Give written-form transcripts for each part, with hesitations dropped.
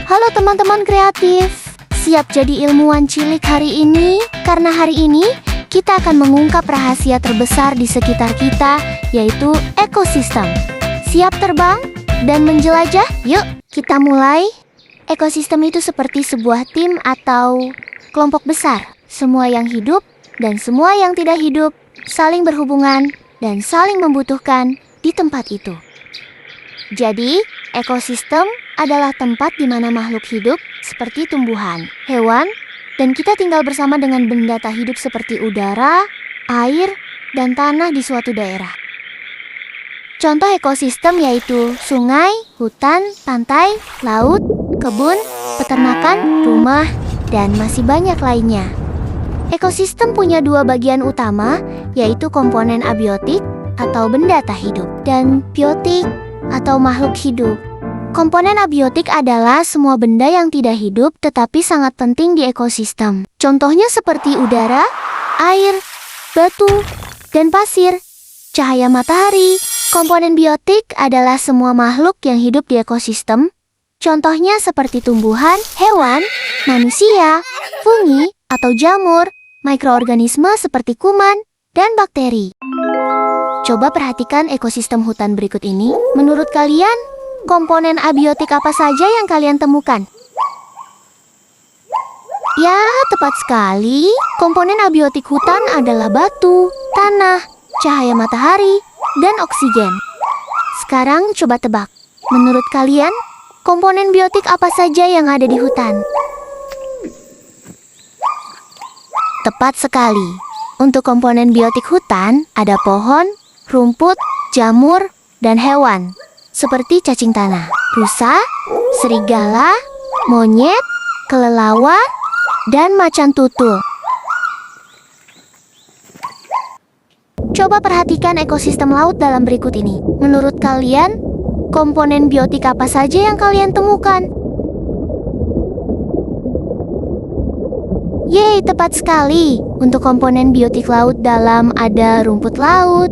Halo teman-teman kreatif, siap jadi ilmuwan cilik hari ini? Karena hari ini kita akan mengungkap rahasia terbesar di sekitar kita, yaitu ekosistem. Siap terbang dan menjelajah? Yuk, kita mulai. Ekosistem itu seperti sebuah tim atau kelompok besar. Semua yang hidup dan semua yang tidak hidup saling berhubungan dan saling membutuhkan di tempat itu. Jadi, ekosistem adalah tempat di mana makhluk hidup seperti tumbuhan, hewan, dan kita tinggal bersama dengan benda tak hidup seperti udara, air, dan tanah di suatu daerah. Contoh ekosistem yaitu sungai, hutan, pantai, laut, kebun, peternakan, rumah, dan masih banyak lainnya. Ekosistem punya dua bagian utama, yaitu komponen abiotik atau benda tak hidup, dan biotik atau makhluk hidup. Komponen abiotik adalah semua benda yang tidak hidup tetapi sangat penting di ekosistem. Contohnya seperti udara, air, batu, dan pasir, cahaya matahari. Komponen biotik adalah semua makhluk yang hidup di ekosistem. Contohnya seperti tumbuhan, hewan, manusia, fungi, atau jamur, mikroorganisme seperti kuman, dan bakteri. Coba perhatikan ekosistem hutan berikut ini. Menurut kalian, komponen abiotik apa saja yang kalian temukan? Ya, tepat sekali. Komponen abiotik hutan adalah batu, tanah, cahaya matahari, dan oksigen. Sekarang coba tebak. Menurut kalian, komponen biotik apa saja yang ada di hutan? Tepat sekali. Untuk komponen biotik hutan, ada pohon, rumput, jamur, dan hewan, seperti cacing tanah, rusa, serigala, monyet, kelelawar, dan macan tutul. Coba perhatikan ekosistem laut dalam berikut ini. Menurut kalian, komponen biotik apa saja yang kalian temukan? Yeay, tepat sekali. Untuk komponen biotik laut dalam ada rumput laut,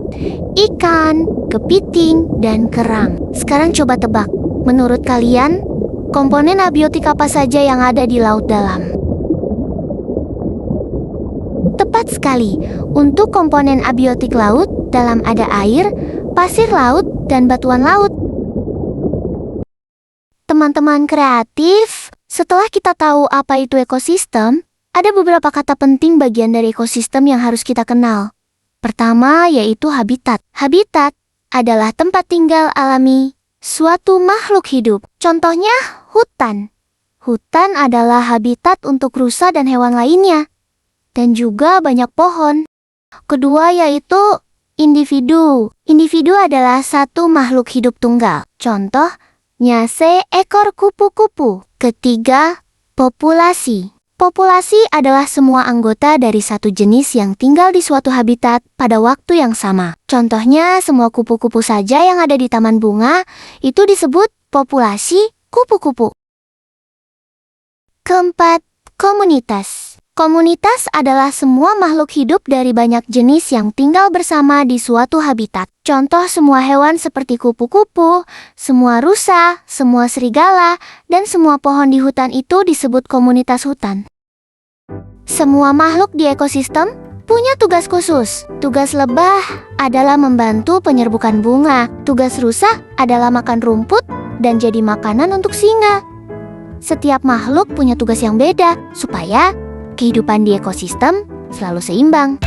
ikan, kepiting, dan kerang. Sekarang coba tebak. Menurut kalian, komponen abiotik apa saja yang ada di laut dalam? Tepat sekali. Untuk komponen abiotik laut dalam ada air, pasir laut, dan batuan laut. Teman-teman kreatif, setelah kita tahu apa itu ekosistem, ada beberapa kata penting bagian dari ekosistem yang harus kita kenal. Pertama yaitu habitat. Habitat adalah tempat tinggal alami suatu makhluk hidup. Contohnya hutan. Hutan adalah habitat untuk rusa dan hewan lainnya. Dan juga banyak pohon. Kedua yaitu individu. Individu adalah satu makhluk hidup tunggal. Contohnya seekor kupu-kupu. Ketiga, populasi. Populasi adalah semua anggota dari satu jenis yang tinggal di suatu habitat pada waktu yang sama. Contohnya, semua kupu-kupu saja yang ada di taman bunga itu disebut populasi kupu-kupu. Keempat, komunitas. Komunitas adalah semua makhluk hidup dari banyak jenis yang tinggal bersama di suatu habitat. Contoh semua hewan seperti kupu-kupu, semua rusa, semua serigala, dan semua pohon di hutan itu disebut komunitas hutan. Semua makhluk di ekosistem punya tugas khusus. Tugas lebah adalah membantu penyerbukan bunga. Tugas rusa adalah makan rumput dan jadi makanan untuk singa. Setiap makhluk punya tugas yang beda supaya kehidupan di ekosistem selalu seimbang.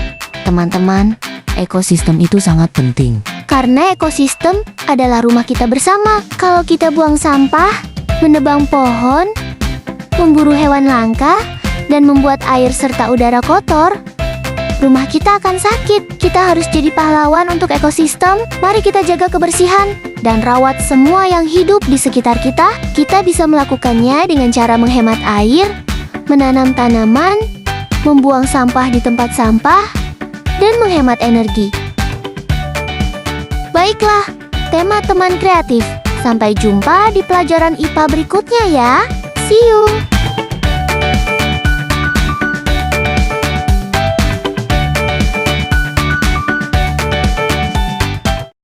Teman-teman, ekosistem itu sangat penting. Karena ekosistem adalah rumah kita bersama. Kalau kita buang sampah, menebang pohon, memburu hewan langka, dan membuat air serta udara kotor, rumah kita akan sakit. Kita harus jadi pahlawan untuk ekosistem. Mari kita jaga kebersihan dan rawat semua yang hidup di sekitar kita. Kita bisa melakukannya dengan cara menghemat air, menanam tanaman, membuang sampah di tempat sampah, dan menghemat energi. Baiklah, tema teman kreatif. Sampai jumpa di pelajaran IPA berikutnya ya. See you!